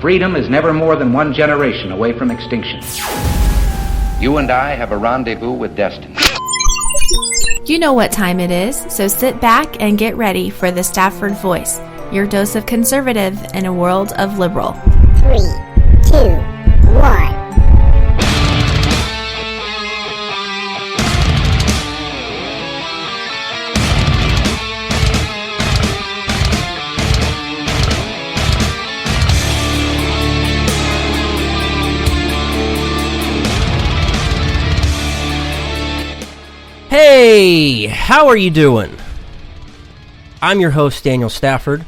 Freedom is never more than one generation away from extinction. You and I have a rendezvous with destiny. You know what time it is, so sit back and get ready for the Stafford Voice, your dose of conservative in a world of liberal. 3, 2, 1. Hey, how are you doing? I'm your host, Daniel Stafford,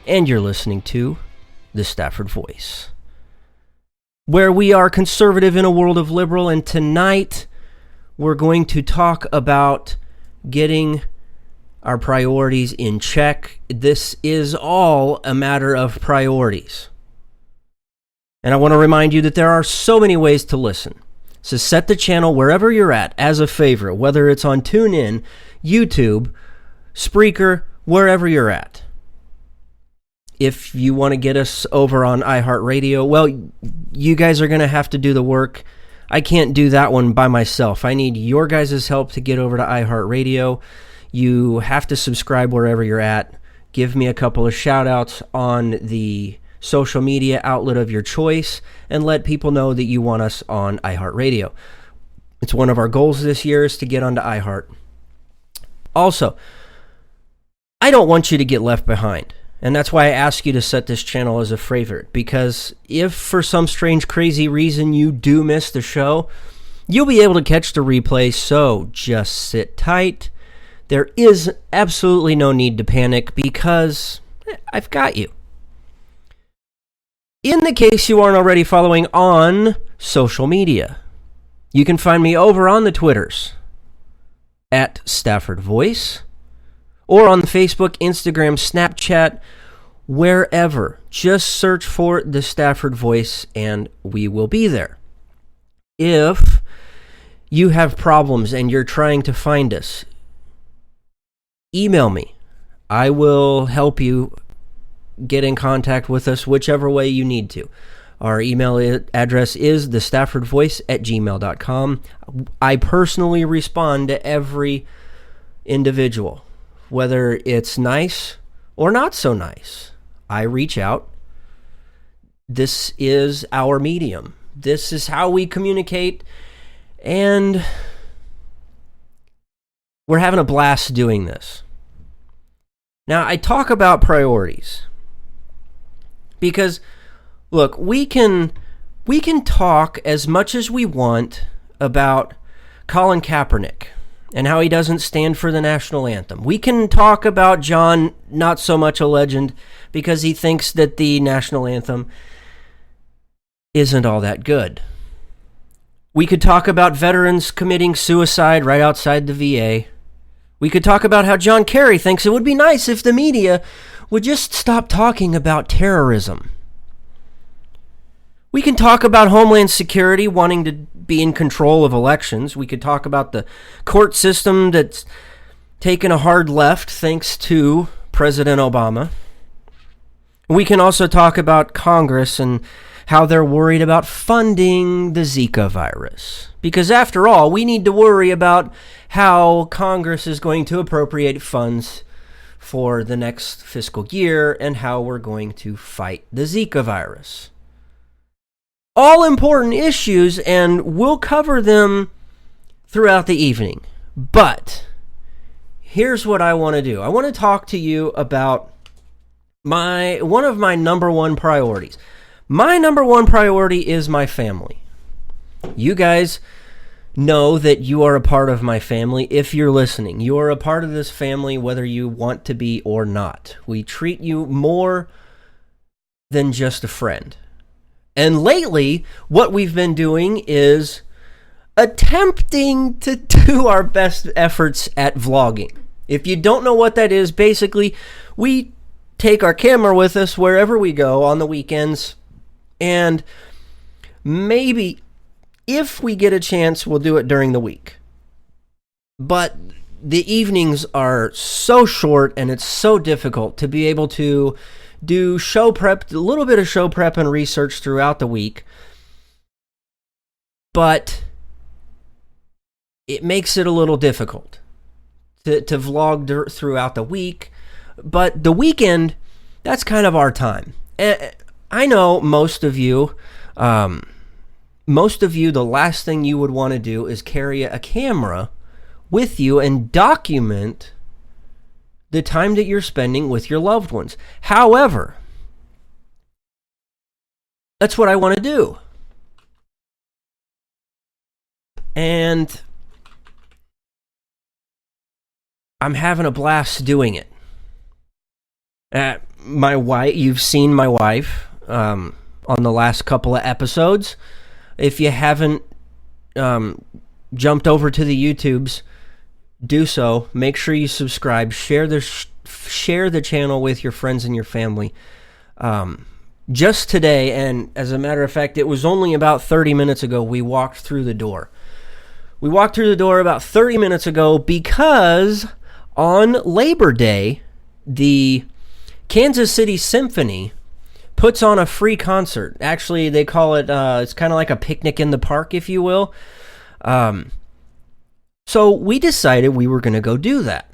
and you're listening to the Stafford Voice, where we are conservative in a world of liberal, and tonight we're going to talk about getting our priorities in check. This is all a matter of priorities. And I want to remind you that there are so many ways to listen. So set the channel wherever you're at as a favorite, whether it's on TuneIn, YouTube, Spreaker, wherever you're at. If you want to get us over on iHeartRadio, well, you guys are going to have to do the work. I can't do that one by myself. I need your guys' help to get over to iHeartRadio. You have to subscribe wherever you're at. Give me a couple of shout-outs on the social media outlet of your choice, and let people know that you want us on iHeartRadio. It's one of our goals this year is to get onto iHeart. Also, I don't want you to get left behind, and that's why I ask you to set this channel as a favorite, because if for some strange, crazy reason you do miss the show, you'll be able to catch the replay, so just sit tight. There is absolutely no need to panic, because I've got you. In the case you aren't already following on social media, you can find me over on the Twitters at Stafford Voice, or on Facebook, Instagram, Snapchat, wherever. Just search for the Stafford Voice and we will be there. If you have problems and you're trying to find us, email me. I will help you get in contact with us whichever way you need to. Our email address is thestaffordvoice@gmail.com. I personally respond to every individual, whether it's nice or not so nice. I reach out. This is our medium. This is how we communicate, and we're having a blast doing this. Now, I talk about priorities because, look, we can talk as much as we want about Colin Kaepernick and how he doesn't stand for the national anthem. We can talk about John, not so much a legend, because he thinks that the national anthem isn't all that good. We could talk about veterans committing suicide right outside the VA. We could talk about how John Kerry thinks it would be nice if the media would just stop talking about terrorism. We can talk about Homeland Security wanting to be in control of elections. We could talk about the court system that's taken a hard left thanks to President Obama. We can also talk about Congress and how they're worried about funding the Zika virus. Because after all, we need to worry about how Congress is going to appropriate funds for the next fiscal year and how we're going to fight the Zika virus. All important issues, and we'll cover them throughout the evening. But here's what I want to do. I want to talk to you about one of my number one priorities. My number one priority is my family. You guys know that you are a part of my family. If you're listening, you are a part of this family whether you want to be or not. We treat you more than just a friend. And lately, what we've been doing is attempting to do our best efforts at vlogging. If you don't know what that is, basically, we take our camera with us wherever we go on the weekends, and maybe if we get a chance, we'll do it during the week. But the evenings are so short and it's so difficult to be able to do show prep, a little bit of show prep and research throughout the week. But it makes it a little difficult to vlog throughout the week. But the weekend, that's kind of our time. And I know most of you, the last thing you would want to do is carry a camera with you and document the time that you're spending with your loved ones. However, that's what I want to do. And I'm having a blast doing it. My wife, you've seen my wife on the last couple of episodes. If you haven't jumped over to the YouTubes, do so. Make sure you subscribe. Share the channel with your friends and your family. Just today, and as a matter of fact, it was only about 30 minutes ago, we walked through the door. We walked through the door about 30 minutes ago because on Labor Day, the Kansas City Symphony puts on a free concert. Actually, they call it, it's kind of like a picnic in the park, if you will. So we decided we were going to go do that.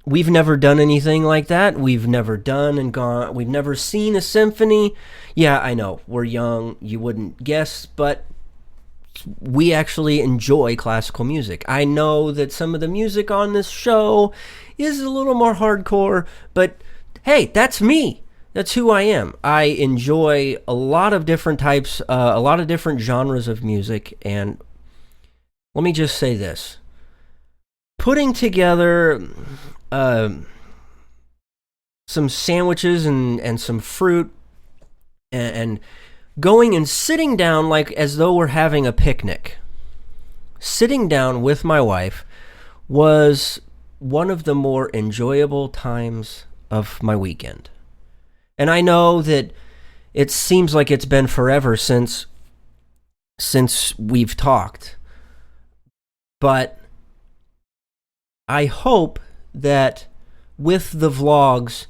We've never done anything like that. We've never seen a symphony. Yeah, I know, we're young, you wouldn't guess, but we actually enjoy classical music. I know that some of the music on this show is a little more hardcore, but hey, that's me. That's who I am. I enjoy a lot of different types, a lot of different genres of music, and let me just say this. Putting together some sandwiches and some fruit and going and sitting down like as though we're having a picnic. Sitting down with my wife was one of the more enjoyable times of my weekend. And I know that it seems like it's been forever since we've talked. But I hope that with the vlogs,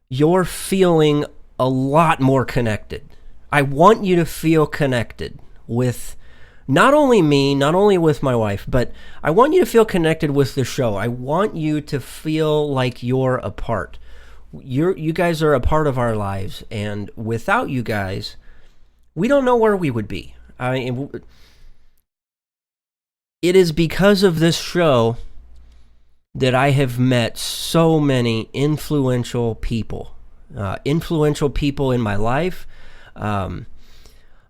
you're feeling a lot more connected. I want you to feel connected with not only me, not only with my wife, but I want you to feel connected with the show. I want you to feel like you're a part. You guys are a part of our lives, and without you guys, we don't know where we would be. It is because of this show that I have met so many influential people in my life, a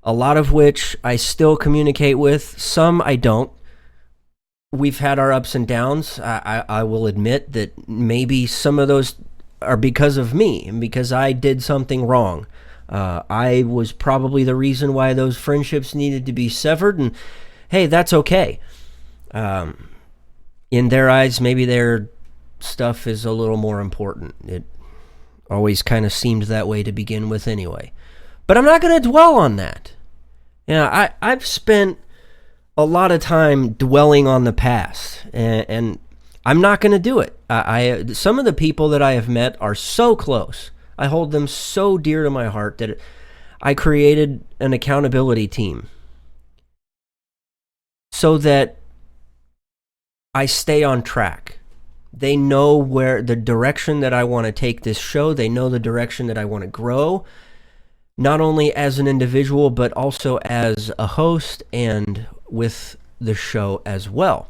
lot of which I still communicate with, some I don't. We've had our ups and downs. I will admit that maybe some of those are because of me and because I did something wrong. I was probably the reason why those friendships needed to be severed, and hey, that's okay. In their eyes, maybe their stuff is a little more important. It always kind of seemed that way to begin with anyway. But I'm not going to dwell on that. Yeah, I've spent a lot of time dwelling on the past, and I'm not going to do it. Some of the people that I have met are so close. I hold them so dear to my heart that I created an accountability team so that I stay on track. They know where the direction that I want to take this show. They know the direction that I want to grow, not only as an individual, but also as a host and with the show as well.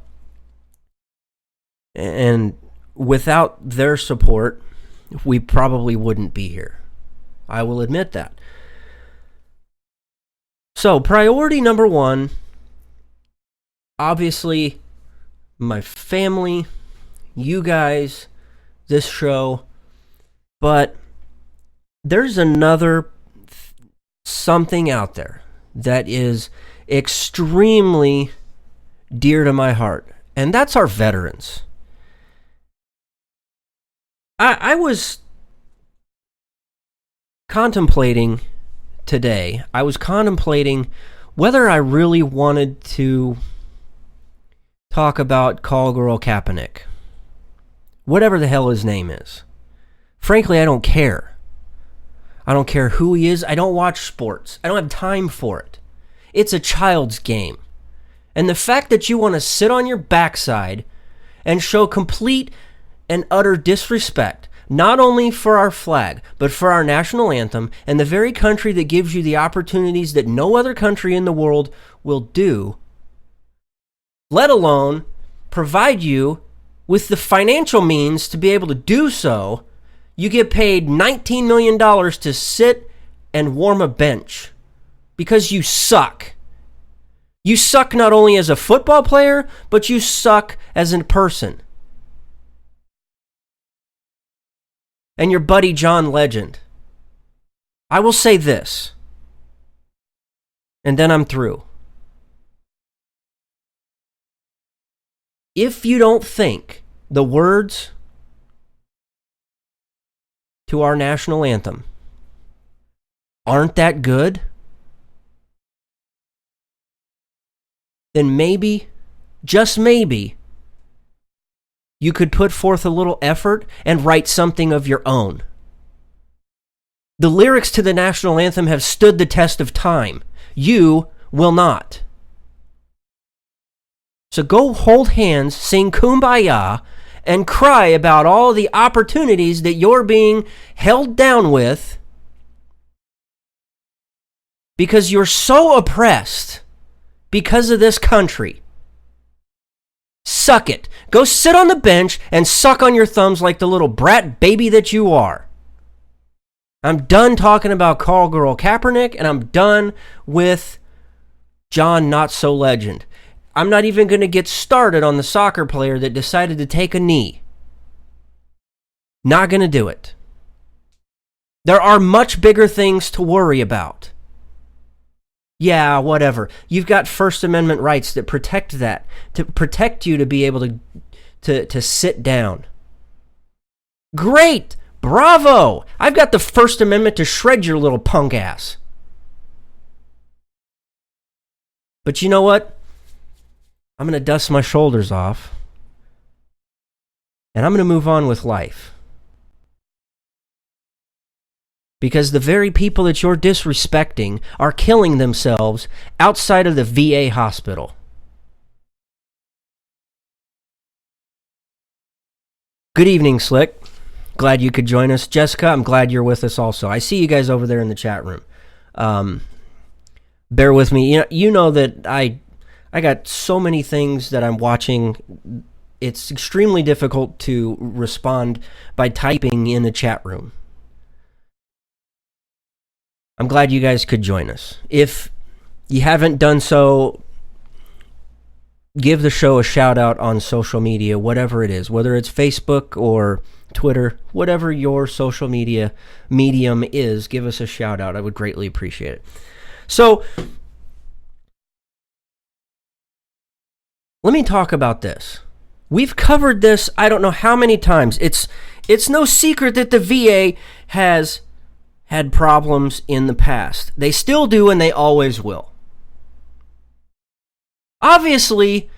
And without their support, we probably wouldn't be here. I will admit that. So, priority number one, obviously, my family, you guys, this show, but there's another something out there that is extremely dear to my heart, and that's our veterans. I was contemplating today, whether I really wanted to talk about Call Girl Kaepernick. Whatever the hell his name is. Frankly, I don't care. I don't care who he is. I don't watch sports. I don't have time for it. It's a child's game. And the fact that you want to sit on your backside and show complete and utter disrespect, not only for our flag, but for our national anthem and the very country that gives you the opportunities that no other country in the world will do, let alone provide you with the financial means to be able to do so, you get paid $19 million to sit and warm a bench because you suck. You suck not only as a football player, but you suck as a person. And your buddy John Legend. I will say this, and then I'm through. If you don't think the words to our national anthem aren't that good, then maybe, just maybe, you could put forth a little effort and write something of your own. The lyrics to the national anthem have stood the test of time. You will not. So go hold hands, sing Kumbaya, and cry about all the opportunities that you're being held down with because you're so oppressed because of this country. Suck it. Go sit on the bench and suck on your thumbs like the little brat baby that you are. I'm done talking about Call Girl Kaepernick, and I'm done with John Not So Legend. I'm not even going to get started on the soccer player that decided to take a knee. Not going to do it. There are much bigger things to worry about. Yeah, whatever. You've got First Amendment rights that protect that, to protect you to be able to sit down. Great! Bravo! I've got the First Amendment to shred your little punk ass. But you know what? I'm going to dust my shoulders off, and I'm going to move on with life. Because the very people that you're disrespecting are killing themselves outside of the VA hospital. Good evening, Slick. Glad you could join us. Jessica, I'm glad you're with us also. I see you guys over there in the chat room. Bear with me. You know that I got so many things that I'm watching. It's extremely difficult to respond by typing in the chat room. I'm glad you guys could join us. If you haven't done so, give the show a shout out on social media, whatever it is, whether it's Facebook or Twitter, whatever your social media medium is, give us a shout out. I would greatly appreciate it. So, let me talk about this. We've covered this I don't know how many times. It's no secret that the VA has had problems in the past. They still do, and they always will. Obviously,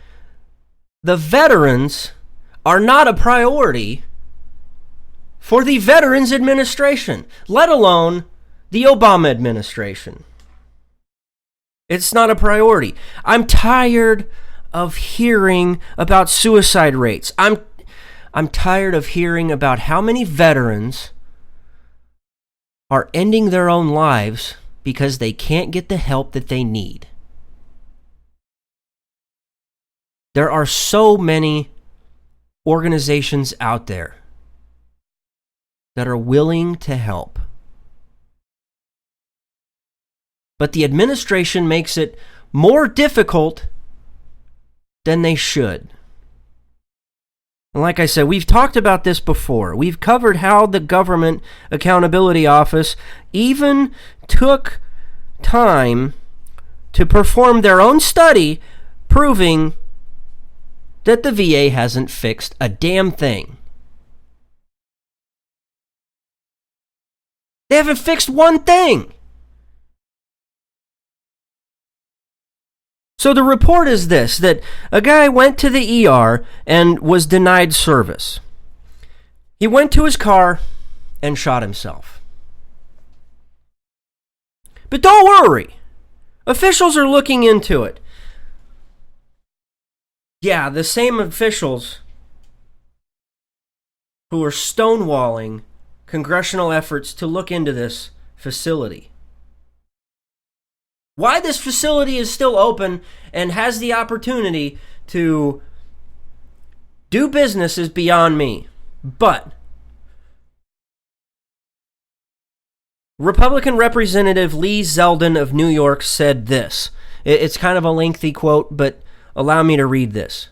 the veterans are not a priority for the Veterans Administration, let alone the Obama administration. It's not a priority. I'm tired of hearing about suicide rates. I'm tired of hearing about how many veterans are ending their own lives because they can't get the help that they need. There are so many organizations out there that are willing to help. But the administration makes it more difficult than they should. And like I said, we've talked about this before. We've covered how the Government Accountability Office even took time to perform their own study proving that the VA hasn't fixed a damn thing. They haven't fixed one thing. So the report is this, that a guy went to the ER and was denied service. He went to his car and shot himself. But don't worry. Officials are looking into it. Yeah, the same officials who are stonewalling congressional efforts to look into this facility. Why this facility is still open and has the opportunity to do business is beyond me. But Republican Representative Lee Zeldin of New York said this. It's kind of a lengthy quote, but allow me to read this.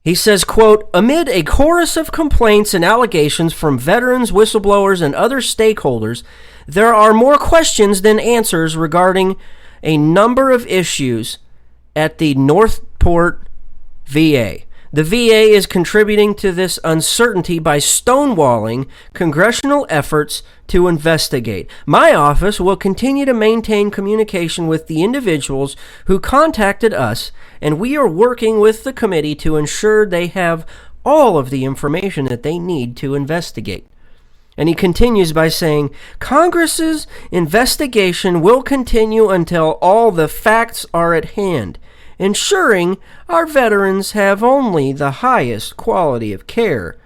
He says, quote, amid a chorus of complaints and allegations from veterans, whistleblowers, and other stakeholders, there are more questions than answers regarding a number of issues at the Northport VA. The VA is contributing to this uncertainty by stonewalling congressional efforts to investigate. My office will continue to maintain communication with the individuals who contacted us, and we are working with the committee to ensure they have all of the information that they need to investigate. And he continues by saying, Congress's investigation will continue until all the facts are at hand, ensuring our veterans have only the highest quality of care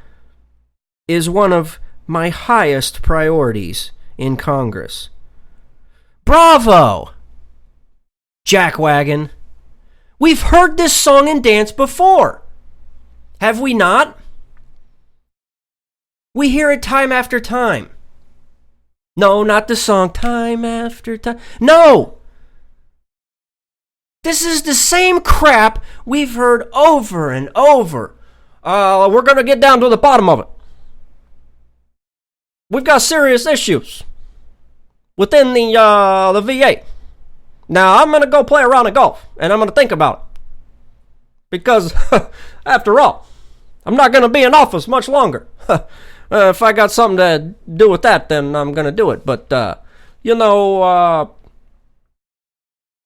is one of my highest priorities in Congress. Bravo! Jackwagon. We've heard this song and dance before. Have we not? We hear it time after time. No, not the song Time After Time. No! This is the same crap we've heard over and over. We're going to get down to the bottom of it. We've got serious issues within the VA. Now, I'm going to go play a round of golf, and I'm going to think about it. Because, after all, I'm not going to be in office much longer. If I got something to do with that, then I'm going to do it. But, you know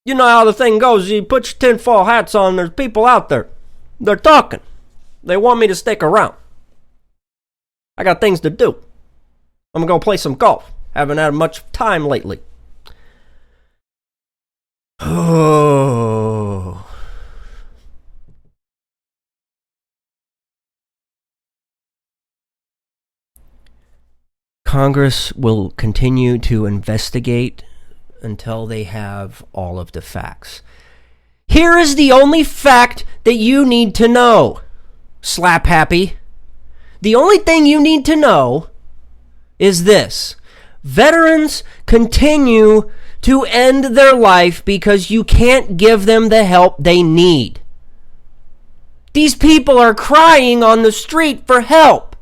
how the thing goes. You put your tinfoil hats on, there's people out there. They're talking. They want me to stick around. I got things to do. I'm going to go play some golf. Haven't had much time lately. Oh. Congress will continue to investigate until they have all of the facts. Here is the only fact that you need to know, Slap Happy. The only thing you need to know is this. Veterans continue to end their life because you can't give them the help they need. These people are crying on the street for help.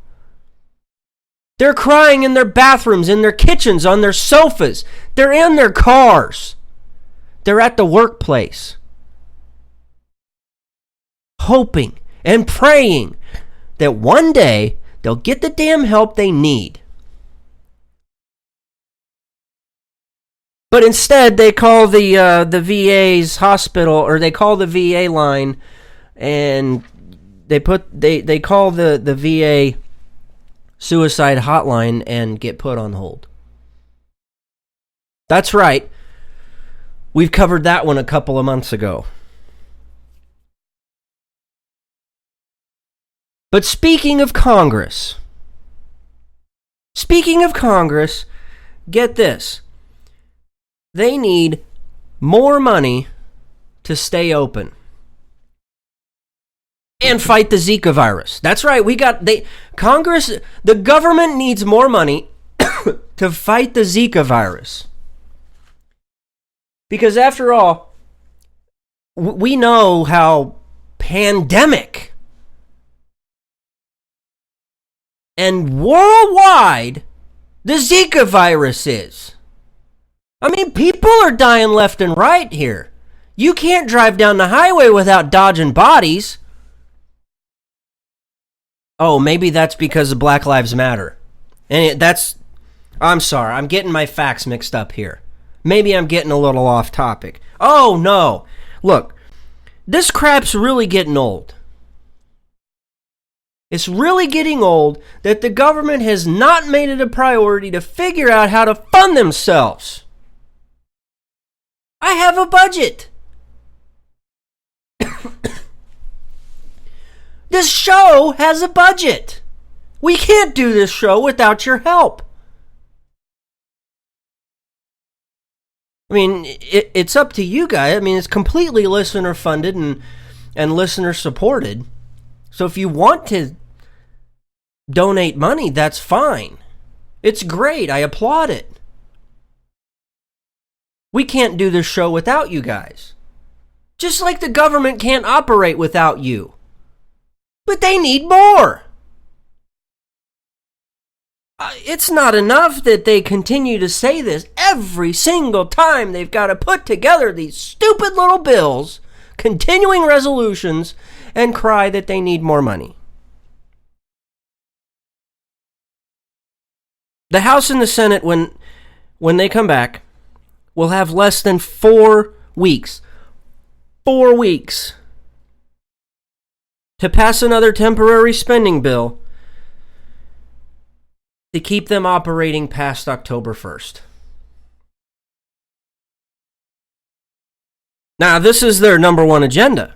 They're crying in their bathrooms, in their kitchens, on their sofas. They're in their cars. They're at the workplace. Hoping and praying that one day they'll get the damn help they need. But instead, they call the VA's hospital, or they call the VA line, and they call the VA suicide hotline and get put on hold. That's right. We've covered that one a couple of months ago. But speaking of Congress, get this. They need more money to stay open and fight the Zika virus. That's right. Congress, the government needs more money to fight the Zika virus. Because after all, we know how pandemic and worldwide the Zika virus is. I mean, people are dying left and right here. You can't drive down the highway without dodging bodies. Oh, maybe that's because of Black Lives Matter. I'm sorry, I'm getting my facts mixed up here. Maybe I'm getting a little off topic. Oh, no. Look, this crap's really getting old. It's really getting old that the government has not made it a priority to figure out how to fund themselves. I have a budget. This show has a budget. We can't do this show without your help. I mean, it's up to you guys. I mean, it's completely listener funded and listener supported. So if you want to donate money, that's fine. It's great. I applaud it. We can't do this show without you guys. Just like the government can't operate without you. But they need more. It's not enough that they continue to say this every single time they've got to put together these stupid little bills, continuing resolutions, and cry that they need more money. The House and the Senate, when they come back, will have less than 4 weeks. 4 weeks to pass another temporary spending bill to keep them operating past October 1st. Now, this is their number one agenda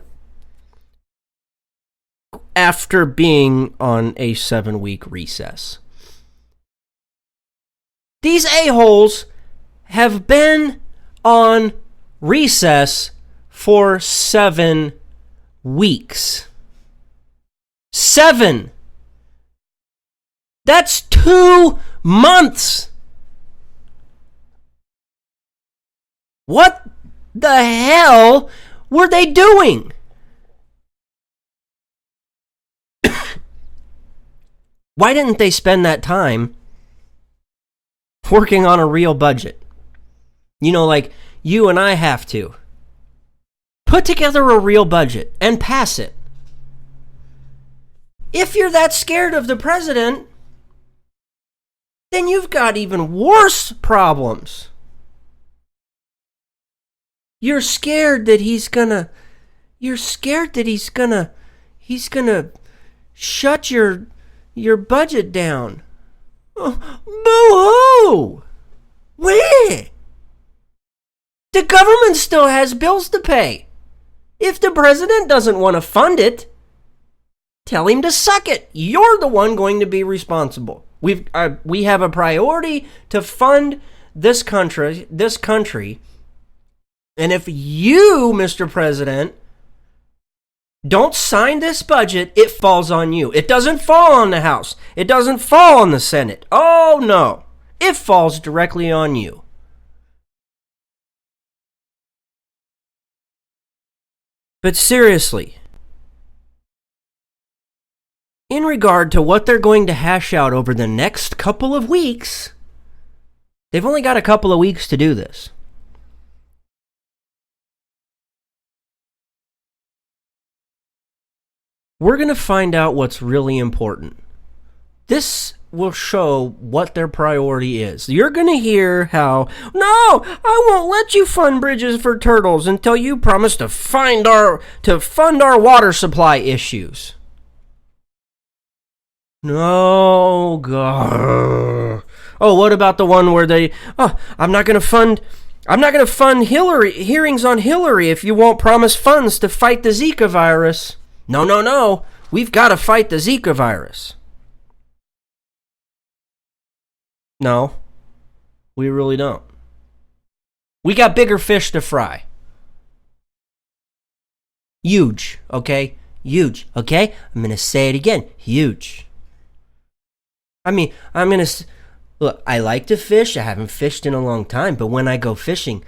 after being on a 7-week recess. These a-holes have been on recess for 7 weeks. 7! That's 2 months! What the hell were they doing? Why didn't they spend that time working on a real budget? You know, like you and I have to. Put together a real budget and pass it. If you're that scared of the president, then you've got even worse problems. You're scared that he's gonna shut your budget down. Oh, boo-hoo! Where? The government still has bills to pay. If the president doesn't want to fund it, tell him to suck it. You're the one going to be responsible. We have a priority to fund this country, and if you, Mr. President, don't sign this budget, it falls on you. It doesn't fall on the House. It doesn't fall on the Senate. Oh, no. It falls directly on you. But seriously, in regard to what they're going to hash out over the next couple of weeks, they've only got a couple of weeks to do this. We're going to find out what's really important. This will show what their priority is. You're going to hear how, no, I won't let you fund bridges for turtles until you promise to fund our water supply issues. No, God. Oh, what about the one where I'm not going to fund Hillary hearings on Hillary if you won't promise funds to fight the Zika virus. No. We've got to fight the Zika virus. No, we really don't. We got bigger fish to fry. Huge, okay? Huge, okay? I'm going to say it again. Huge. I mean, look, I like to fish. I haven't fished in a long time, but when I go fishing,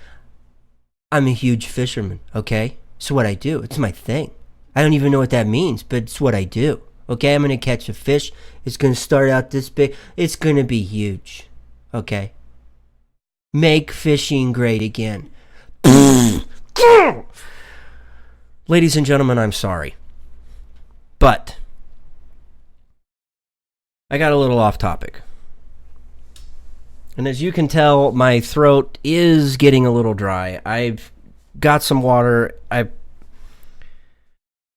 I'm a huge fisherman, okay? It's what I do. It's my thing. I don't even know what that means, but it's what I do. Okay, I'm going to catch a fish. It's going to start out this big. It's going to be huge. Okay? Make fishing great again. Ladies and gentlemen, I'm sorry. But I got a little off topic. And as you can tell, my throat is getting a little dry. I've got some water.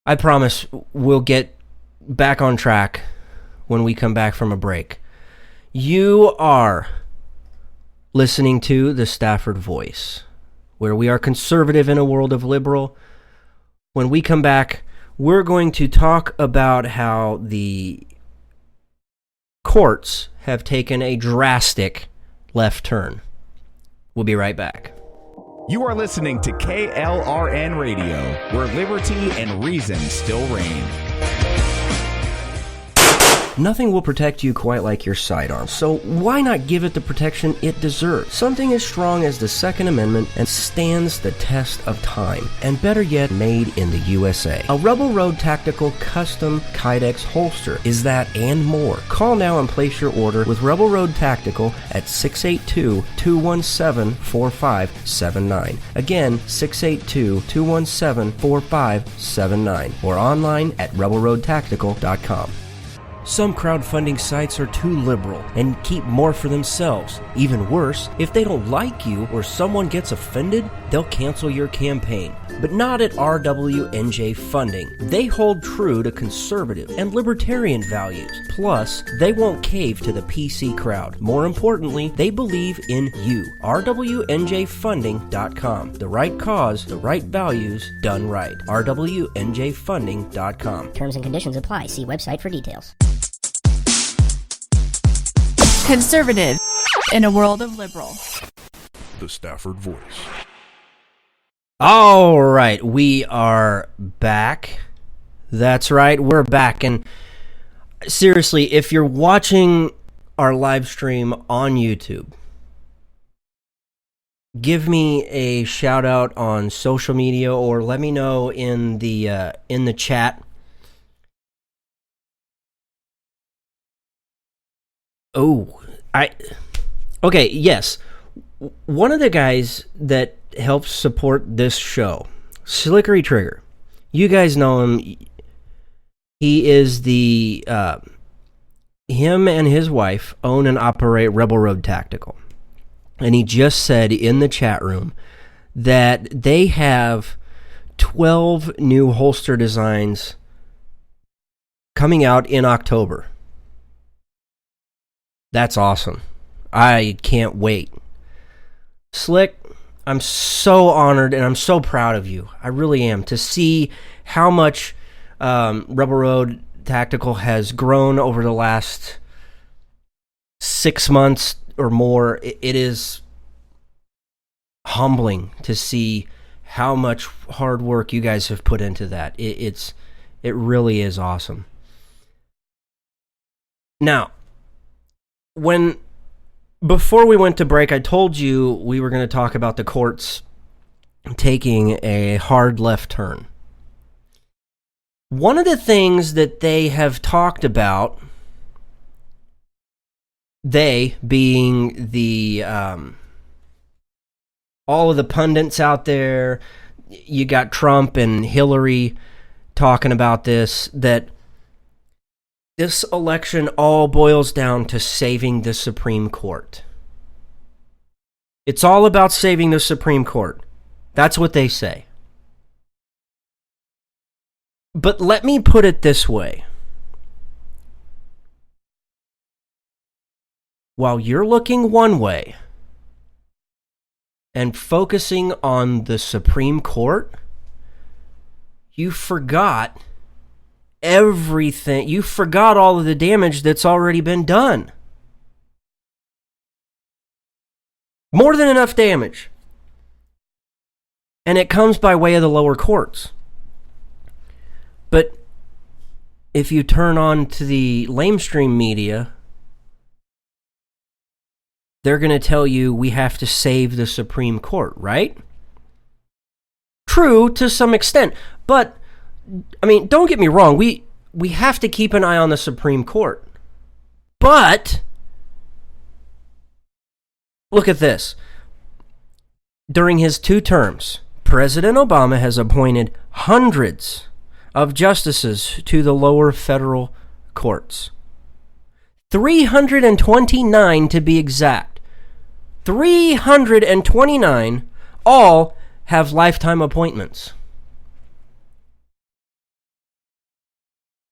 I promise we'll get back on track when we come back from a break. You are listening to the Stafford Voice, where we are conservative in a world of liberal. When we come back, we're going to talk about how the courts have taken a drastic left turn. We'll be right back. You are listening to KLRN Radio, where liberty and reason still reign. Nothing will protect you quite like your sidearm, so why not give it the protection it deserves? Something as strong as the Second Amendment and stands the test of time, and better yet, made in the USA. A Rebel Road Tactical Custom Kydex holster is that and more. Call now and place your order with Rebel Road Tactical at 682-217-4579. Again, 682-217-4579, or online at rebelroadtactical.com. Some crowdfunding sites are too liberal and keep more for themselves. Even worse, if they don't like you or someone gets offended, they'll cancel your campaign. But not at RWNJ Funding. They hold true to conservative and libertarian values. Plus, they won't cave to the PC crowd. More importantly, they believe in you. RWNJFunding.com. The right cause, the right values, done right. RWNJFunding.com. Terms and conditions apply. See website for details. Conservative in a world of liberal. The Stafford Voice. All right, we are back. That's right, we're back. And seriously, if you're watching our live stream on YouTube, give me a shout out on social media or let me know in the chat. Okay, yes. One of the guys that helps support this show, Slickery Trigger. You guys know him. He is him and his wife own and operate Rebel Road Tactical. And he just said in the chat room that they have 12 new holster designs coming out in October. That's awesome. I can't wait. Slick, I'm so honored and I'm so proud of you. I really am. To see how much Rebel Road Tactical has grown over the last 6 months or more, it is humbling to see how much hard work you guys have put into that. It really is awesome. Now, before we went to break, I told you we were going to talk about the courts taking a hard left turn. One of the things that they have talked about, they being the all of the pundits out there, you got Trump and Hillary talking about this, that this election all boils down to saving the Supreme Court. It's all about saving the Supreme Court. That's what they say. But let me put it this way. While you're looking one way and focusing on the Supreme Court, you forgot everything. You forgot all of the damage that's already been done. More than enough damage. And it comes by way of the lower courts. But if you turn on to the lamestream media, they're going to tell you we have to save the Supreme Court, right? True to some extent, but I mean, don't get me wrong, we have to keep an eye on the Supreme Court. But look at this. During his 2 terms, President Obama has appointed hundreds of justices to the lower federal courts. 329 to be exact. 329 all have lifetime appointments.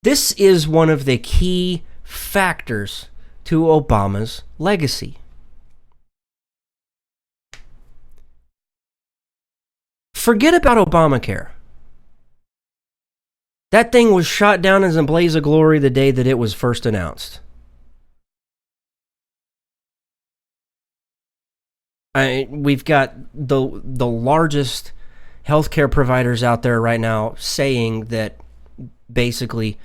This is one of the key factors to Obama's legacy. Forget about Obamacare. That thing was shot down as a blaze of glory the day that it was first announced. We've got the largest healthcare providers out there right now saying that basically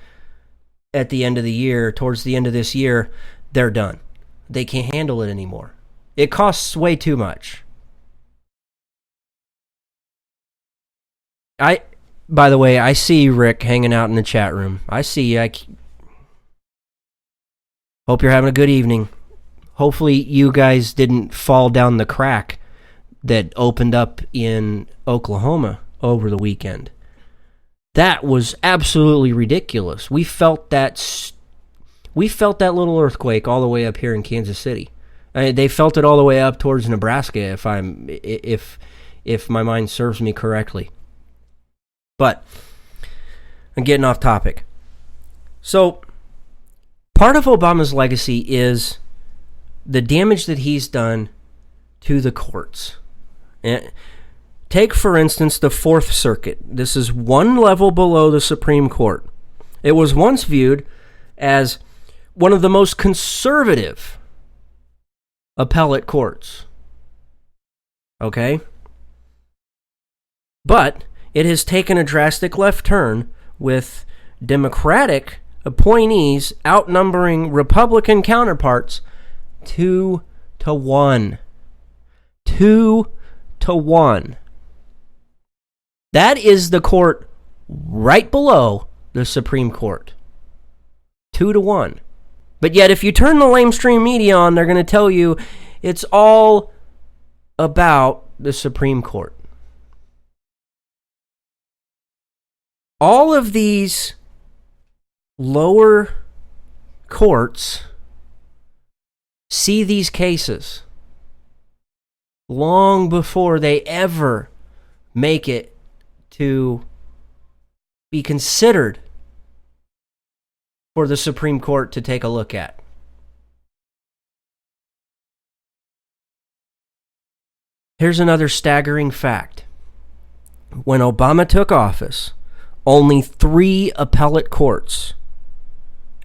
at the end of the year, towards the end of this year, they're done. They can't handle it anymore. It costs way too much. By the way, I see you, Rick, hanging out in the chat room. I see you. Hope you're having a good evening. Hopefully you guys didn't fall down the crack that opened up in Oklahoma over the weekend. That was absolutely ridiculous. We felt that little earthquake all the way up here in Kansas City. They felt it all the way up towards Nebraska, if my mind serves me correctly. But I'm getting off topic. So, part of Obama's legacy is the damage that he's done to the courts. Take, for instance, the Fourth Circuit. This is one level below the Supreme Court. It was once viewed as one of the most conservative appellate courts. Okay? But it has taken a drastic left turn with Democratic appointees outnumbering Republican counterparts 2-1. 2-1. That is the court right below the Supreme Court. 2-1. But yet, if you turn the lamestream media on, they're going to tell you it's all about the Supreme Court. All of these lower courts see these cases long before they ever make it to be considered for the Supreme Court to take a look at. Here's another staggering fact. When Obama took office, only 3 appellate courts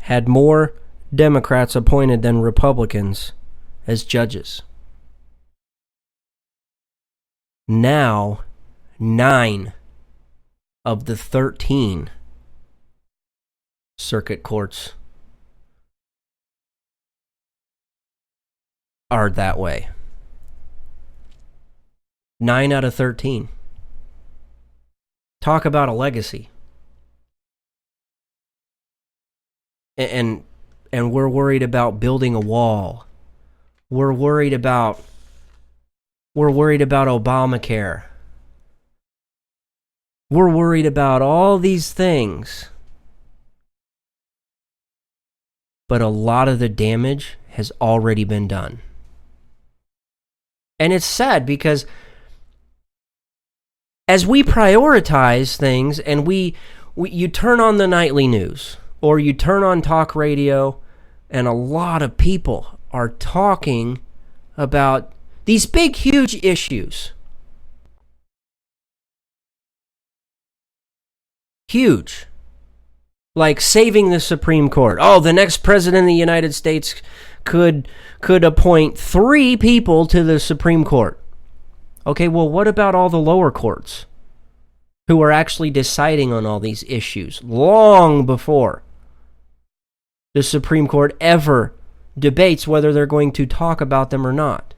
had more Democrats appointed than Republicans as judges. Now, 9 of the 13 circuit courts are that way. 9 out of 13. Talk about a legacy. And we're worried about building a wall. We're worried about Obamacare. We're worried about all these things. But a lot of the damage has already been done. And it's sad because as we prioritize things and you turn on the nightly news or you turn on talk radio and a lot of people are talking about these big, huge issues. Huge. Like saving the Supreme Court. Oh, the next president of the United States could appoint 3 people to the Supreme Court. Okay, well, what about all the lower courts who are actually deciding on all these issues long before the Supreme Court ever debates whether they're going to talk about them or not?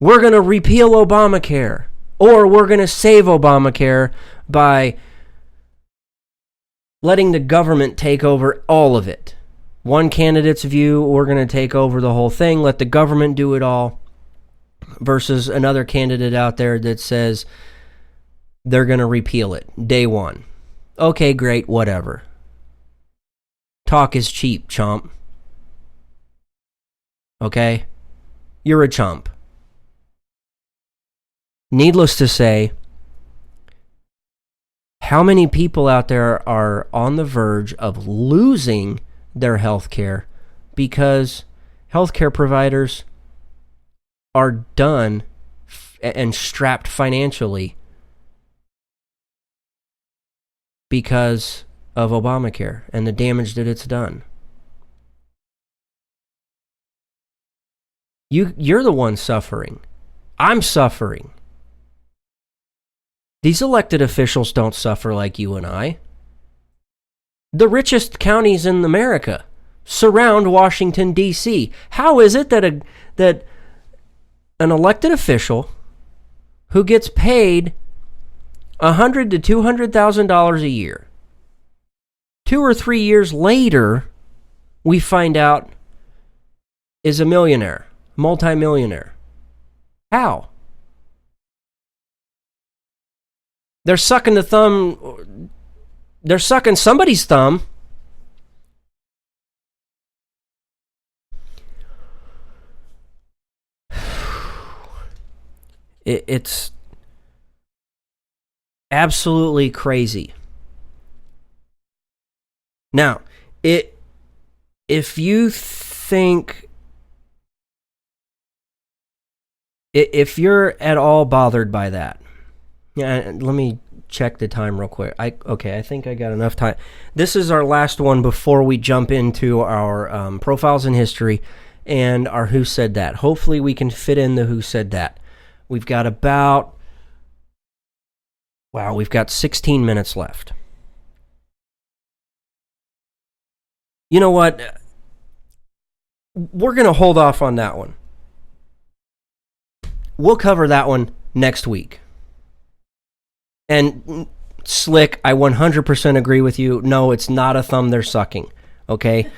We're going to repeal Obamacare, or we're going to save Obamacare by letting the government take over all of it. One candidate's view, we're going to take over the whole thing, let the government do it all, versus another candidate out there that says they're going to repeal it day one. Okay, great, whatever. Talk is cheap, chump. Okay? You're a chump. Needless to say, how many people out there are on the verge of losing their health care because healthcare providers are done and strapped financially because of Obamacare and the damage that it's done. You're the one suffering. I'm suffering. These elected officials don't suffer like you and I. The richest counties in America surround Washington, D.C. How is it that an elected official who gets paid $100,000 to $200,000 a year, 2 or 3 years later, we find out is a millionaire, multimillionaire? How? They're sucking the thumb. They're sucking somebody's thumb. It's absolutely crazy. Now, if you think, if you're at all bothered by that, yeah, let me check the time real quick. I think I got enough time. This is our last one before we jump into our profiles in history and our Who Said That. Hopefully we can fit in the Who Said That. We've got we've got 16 minutes left. You know what? We're going to hold off on that one. We'll cover that one next week. And Slick, I 100% agree with you. No, it's not a thumb they're sucking, okay?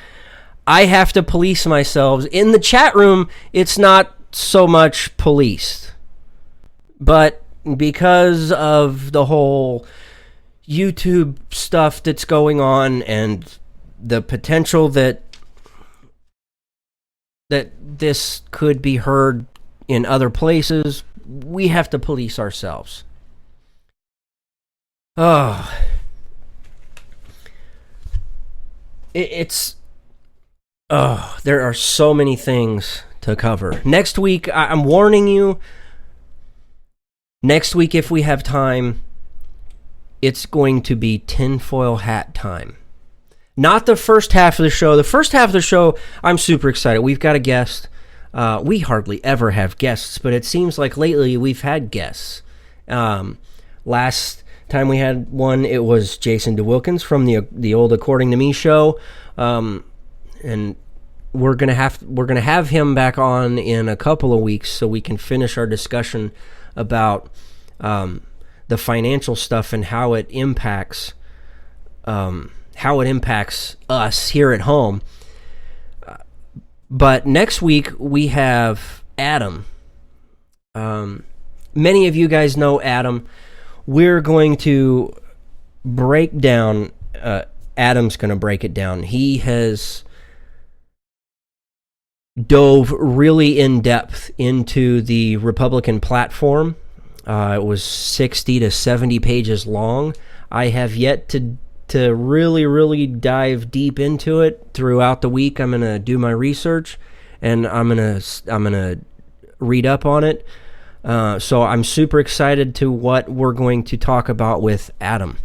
I have to police myself. In the chat room, it's not so much policed. But because of the whole YouTube stuff that's going on and the potential that this could be heard in other places, we have to police ourselves. Oh, there are so many things to cover. Next week, I'm warning you, next week, if we have time, it's going to be tinfoil hat time. Not the first half of the show. The first half of the show, I'm super excited. We've got a guest. We hardly ever have guests, but it seems like lately we've had guests. Last time we had one, it was Jason DeWilkins from the old According to Me show, and we're gonna have him back on in a couple of weeks so we can finish our discussion about the financial stuff and how it impacts us here at home. But next week we have Adam. Many of you guys know Adam. We're going to break down, Adam's going to break it down. He has dove really in depth into the Republican platform. It was 60 to 70 pages long. I have yet to really, really dive deep into it. Throughout the week, I'm going to do my research, and I'm going to read up on it. So I'm super excited to what we're going to talk about with Adam.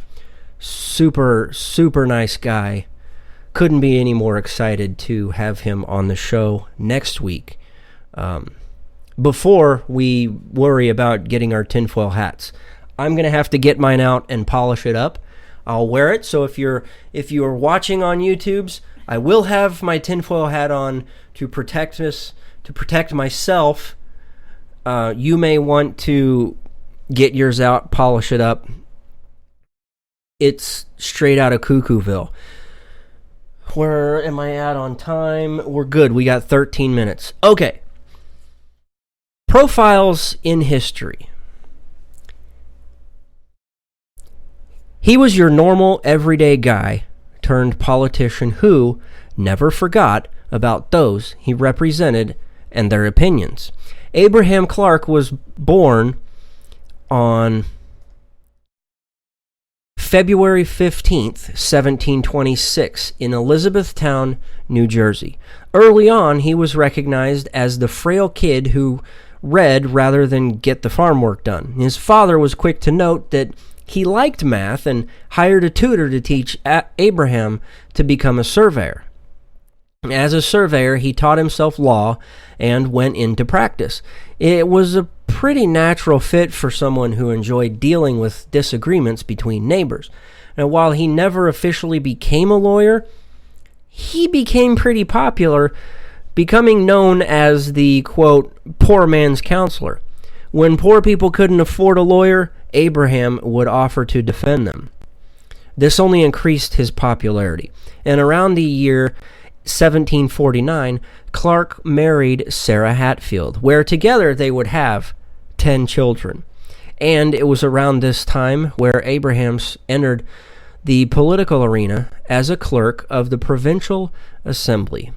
Super, super nice guy. Couldn't be any more excited to have him on the show next week. Before we worry about getting our tinfoil hats, I'm going to have to get mine out and polish it up. I'll wear it. So if you are watching on YouTube's, I will have my tinfoil hat on to protect myself. You may want to get yours out, polish it up. It's straight out of Cuckooville. Where am I at on time? We're good. We got 13 minutes. Okay. Profiles in history. He was your normal, everyday guy turned politician who never forgot about those he represented and their opinions. Abraham Clark was born on February 15th, 1726, in Elizabethtown, New Jersey. Early on, he was recognized as the frail kid who read rather than get the farm work done. His father was quick to note that he liked math and hired a tutor to teach Abraham to become a surveyor. As a surveyor, he taught himself law and went into practice. It was a pretty natural fit for someone who enjoyed dealing with disagreements between neighbors. Now, while he never officially became a lawyer, he became pretty popular, becoming known as the, quote, poor man's counselor. When poor people couldn't afford a lawyer, Abraham would offer to defend them. This only increased his popularity. And around the year 1749, Clark married Sarah Hatfield, where together they would have 10 children. And it was around this time where Abraham entered the political arena as a clerk of the provincial assembly.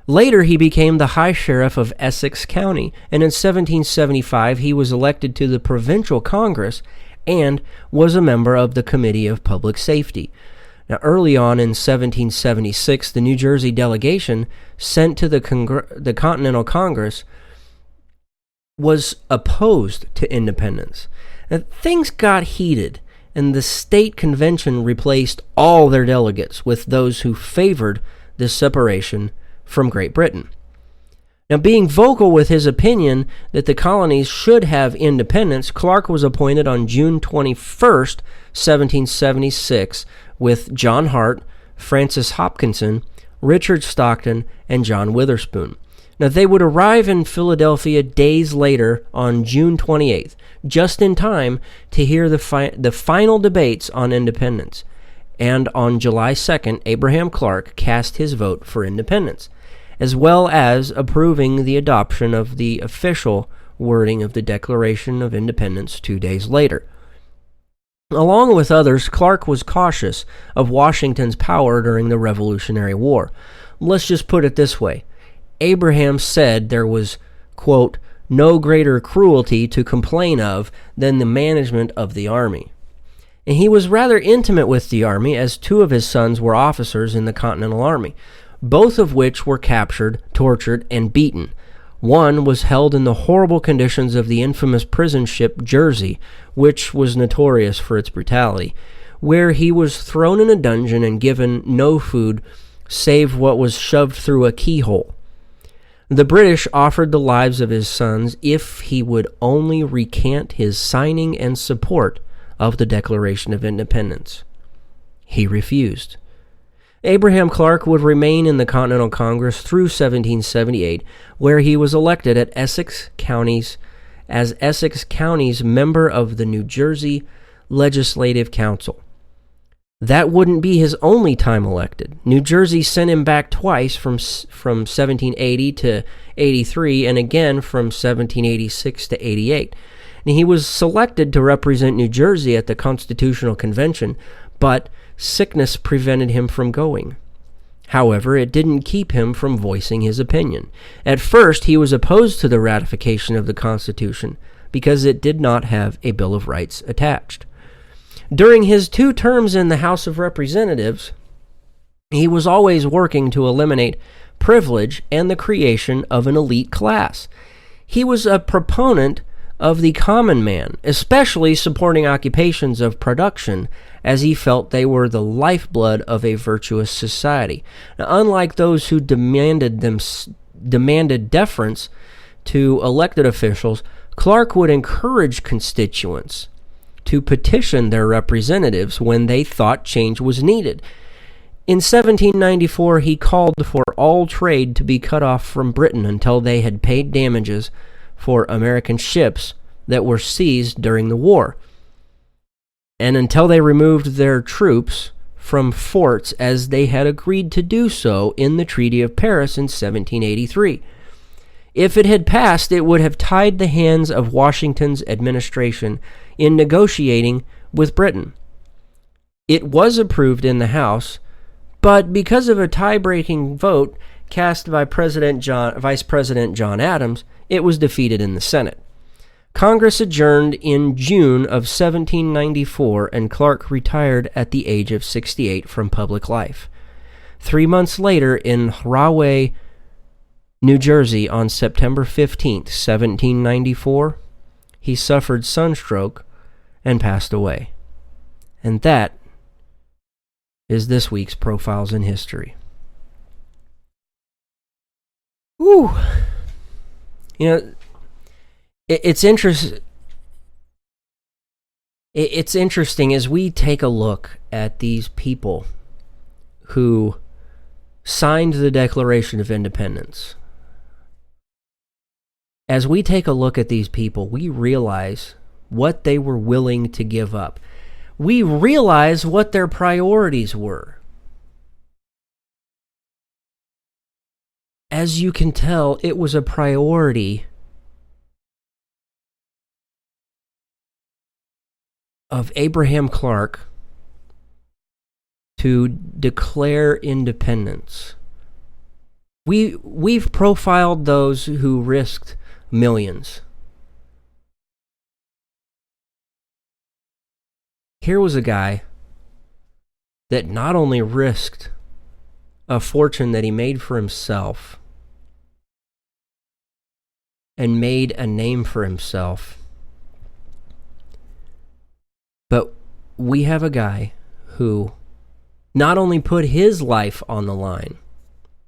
Later, he became the High Sheriff of Essex County, and in 1775 he was elected to the Provincial Congress and was a member of the Committee of Public Safety. Now, early on in 1776, the New Jersey delegation sent to the Continental Congress was opposed to independence. Now, things got heated, and the state convention replaced all their delegates with those who favored this separation from Great Britain. Now, being vocal with his opinion that the colonies should have independence, Clark was appointed on June 21st, 1776, with John Hart, Francis Hopkinson, Richard Stockton, and John Witherspoon. Now, they would arrive in Philadelphia days later on June 28th, just in time to hear the final debates on independence. And on July 2nd, Abraham Clark cast his vote for independence, as well as approving the adoption of the official wording of the Declaration of Independence 2 days later. Along with others, Clark was cautious of Washington's power during the Revolutionary War. Let's just put it this way. Abraham said there was, quote, no greater cruelty to complain of than the management of the army. And he was rather intimate with the army, as 2 of his sons were officers in the Continental Army, both of which were captured, tortured, and beaten. One was held in the horrible conditions of the infamous prison ship Jersey, which was notorious for its brutality, where he was thrown in a dungeon and given no food save what was shoved through a keyhole. The British offered the lives of his sons if he would only recant his signing and support of the Declaration of Independence. He refused. Abraham Clark would remain in the Continental Congress through 1778, where he was elected as Essex County's member of the New Jersey Legislative Council. That wouldn't be his only time elected. New Jersey sent him back twice from 1780 to 83 and again from 1786 to 88. And he was selected to represent New Jersey at the Constitutional Convention, but sickness prevented him from going. However, it didn't keep him from voicing his opinion. At first, he was opposed to the ratification of the Constitution because it did not have a Bill of Rights attached. During his 2 terms in the House of Representatives, he was always working to eliminate privilege and the creation of an elite class. He was a proponent of the common man, especially supporting occupations of production, as he felt they were the lifeblood of a virtuous society. Now, unlike those who demanded deference to elected officials, Clark would encourage constituents to petition their representatives when they thought change was needed. In 1794, he called for all trade to be cut off from Britain until they had paid damages for American ships that were seized during the war, and until they removed their troops from forts as they had agreed to do so in the Treaty of Paris in 1783. If it had passed, it would have tied the hands of Washington's administration in negotiating with Britain. It was approved in the House, but because of a tie-breaking vote, cast by Vice President John Adams, it was defeated in the Senate. Congress adjourned in June of 1794, and Clark retired at the age of 68 from public life. 3 months later, in Rahway, New Jersey, on September 15th, 1794, he suffered sunstroke and passed away. And that is this week's Profiles in History. Whew. You know, it's interesting. It's interesting as we take a look at these people who signed the Declaration of Independence. As we take a look at these people, we realize what they were willing to give up. We realize what their priorities were. As you can tell, it was a priority of Abraham Clark to declare independence. We've profiled those who risked millions. Here was a guy that not only risked a fortune that he made for himself and made a name for himself, but we have a guy who not only put his life on the line,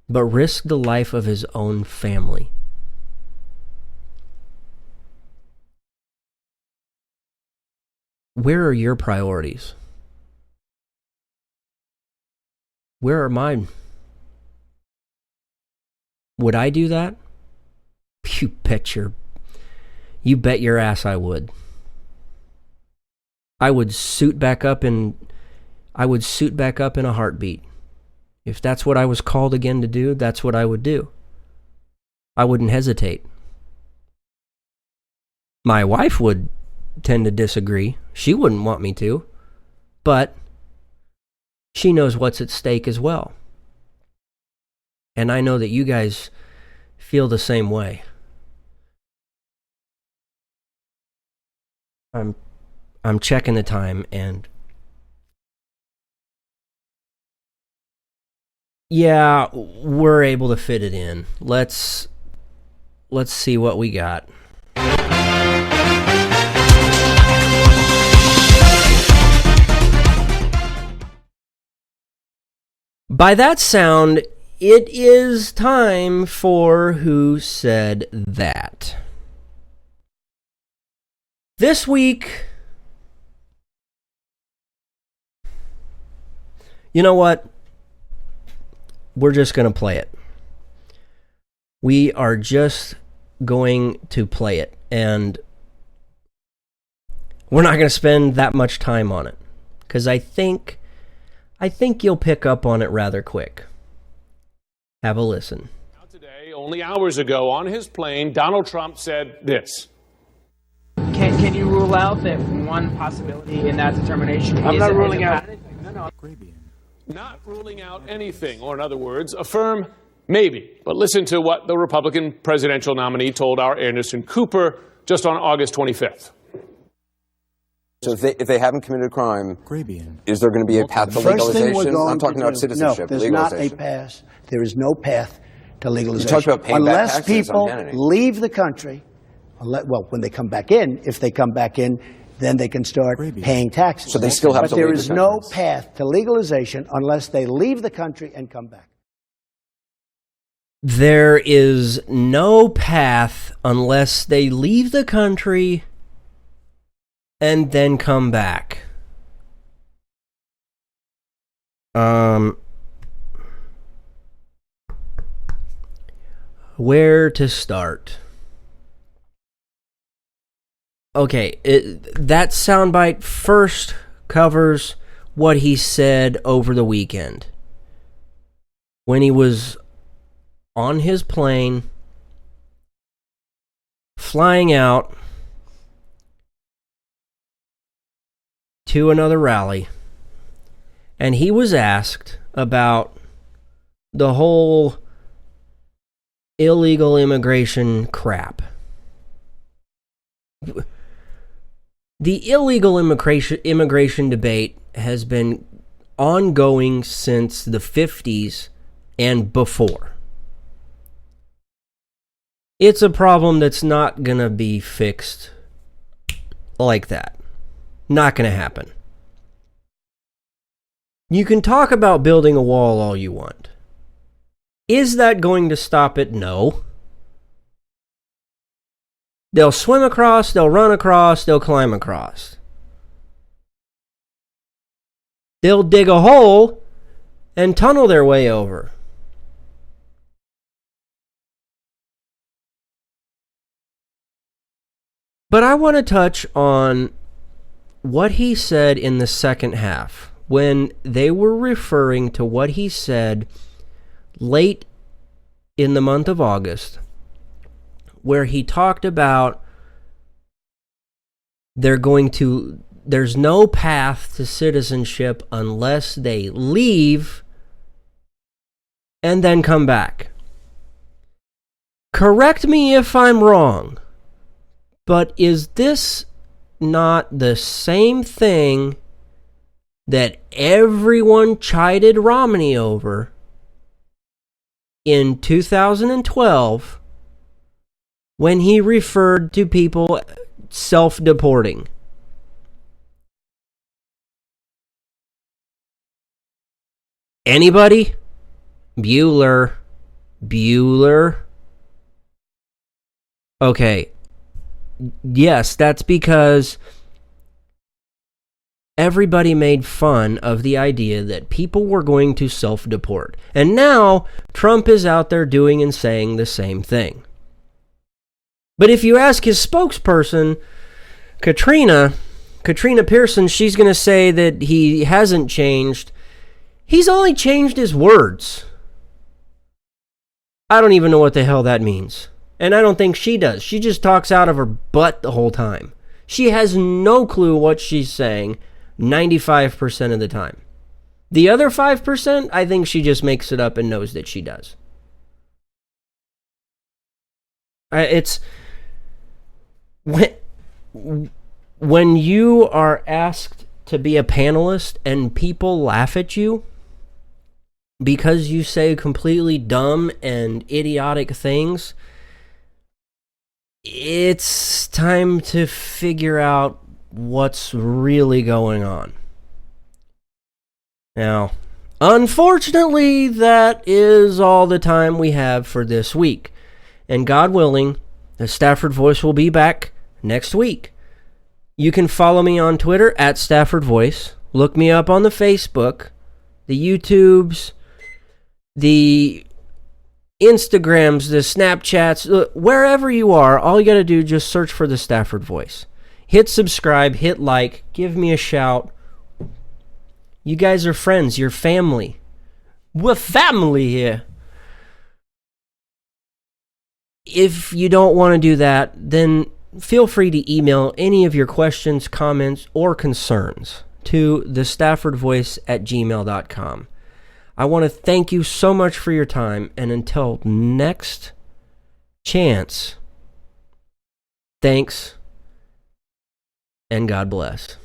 but risked the life of his own family. Where are your priorities? Where are mine? Would I do that? You bet your ass I would. I would suit back up in a heartbeat. If that's what I was called again to do, that's what I would do. I wouldn't hesitate. My wife would tend to disagree. She wouldn't want me to, but she knows what's at stake as well. And I know that you guys feel the same way. I'm checking the time, and yeah, we're able to fit it in. Let's see what we got. By that sound, it is time for Who Said That? This week, you know what? We're just going to play it. We are just going to play it, and we're not going to spend that much time on it, because I think you'll pick up on it rather quick. Have a listen. Today, only hours ago, on his plane, Donald Trump said this. Can you rule out that one possibility in that determination I'm is not ruling out. No. Not ruling out anything, or in other words, a firm maybe. But listen to what the Republican presidential nominee told our Anderson Cooper just on August 25th. So if they haven't committed a crime, is there going to be a path to legalization? I'm talking about citizenship. No, there's not a path. There is no path to legalization. You talked about paying back taxes people on Kennedy. leave the country. Well, when they come back in, if they come back in, then they can start paying taxes. So they still have to leave the country. But there is no path to legalization unless they leave the country and come back. There is no path unless they leave the country and then come back. Where to start? Okay, that soundbite first covers what he said over the weekend when he was on his plane flying out to another rally, and he was asked about the whole illegal immigration crap. The illegal immigration debate has been ongoing since the 50s and before. It's a problem that's not going to be fixed like that. Not going to happen. You can talk about building a wall all you want. Is that going to stop it? No. They'll swim across, they'll run across, they'll climb across. They'll dig a hole and tunnel their way over. But I want to touch on what he said in the second half when they were referring to what he said late in the month of August, where he talked about there's no path to citizenship unless they leave and then come back. Correct me if I'm wrong, but is this not the same thing that everyone chided Romney over in 2012 when he referred to people self-deporting? Anybody? Bueller. Okay. Yes, that's because everybody made fun of the idea that people were going to self-deport. And now Trump is out there doing and saying the same thing. But if you ask his spokesperson, Katrina Pearson, she's going to say that he hasn't changed. He's only changed his words. I don't even know what the hell that means. And I don't think she does. She just talks out of her butt the whole time. She has no clue what she's saying 95% of the time. The other 5%, I think she just makes it up and knows that she does. It's when you are asked to be a panelist and people laugh at you because you say completely dumb and idiotic things, it's time to figure out what's really going on. Now, unfortunately, that is all the time we have for this week. And God willing, the Stafford Voice will be back next week. You can follow me on Twitter at Stafford Voice. Look me up on the Facebook, the YouTubes, the Instagrams, the Snapchats, wherever you are. All you got to do is just search for the Stafford Voice. Hit subscribe, hit like, give me a shout. You guys are friends, you're family. We're family here. If you don't want to do that, then feel free to email any of your questions, comments, or concerns to thestaffordvoice@gmail.com. I want to thank you so much for your time, and until next chance, thanks, and God bless.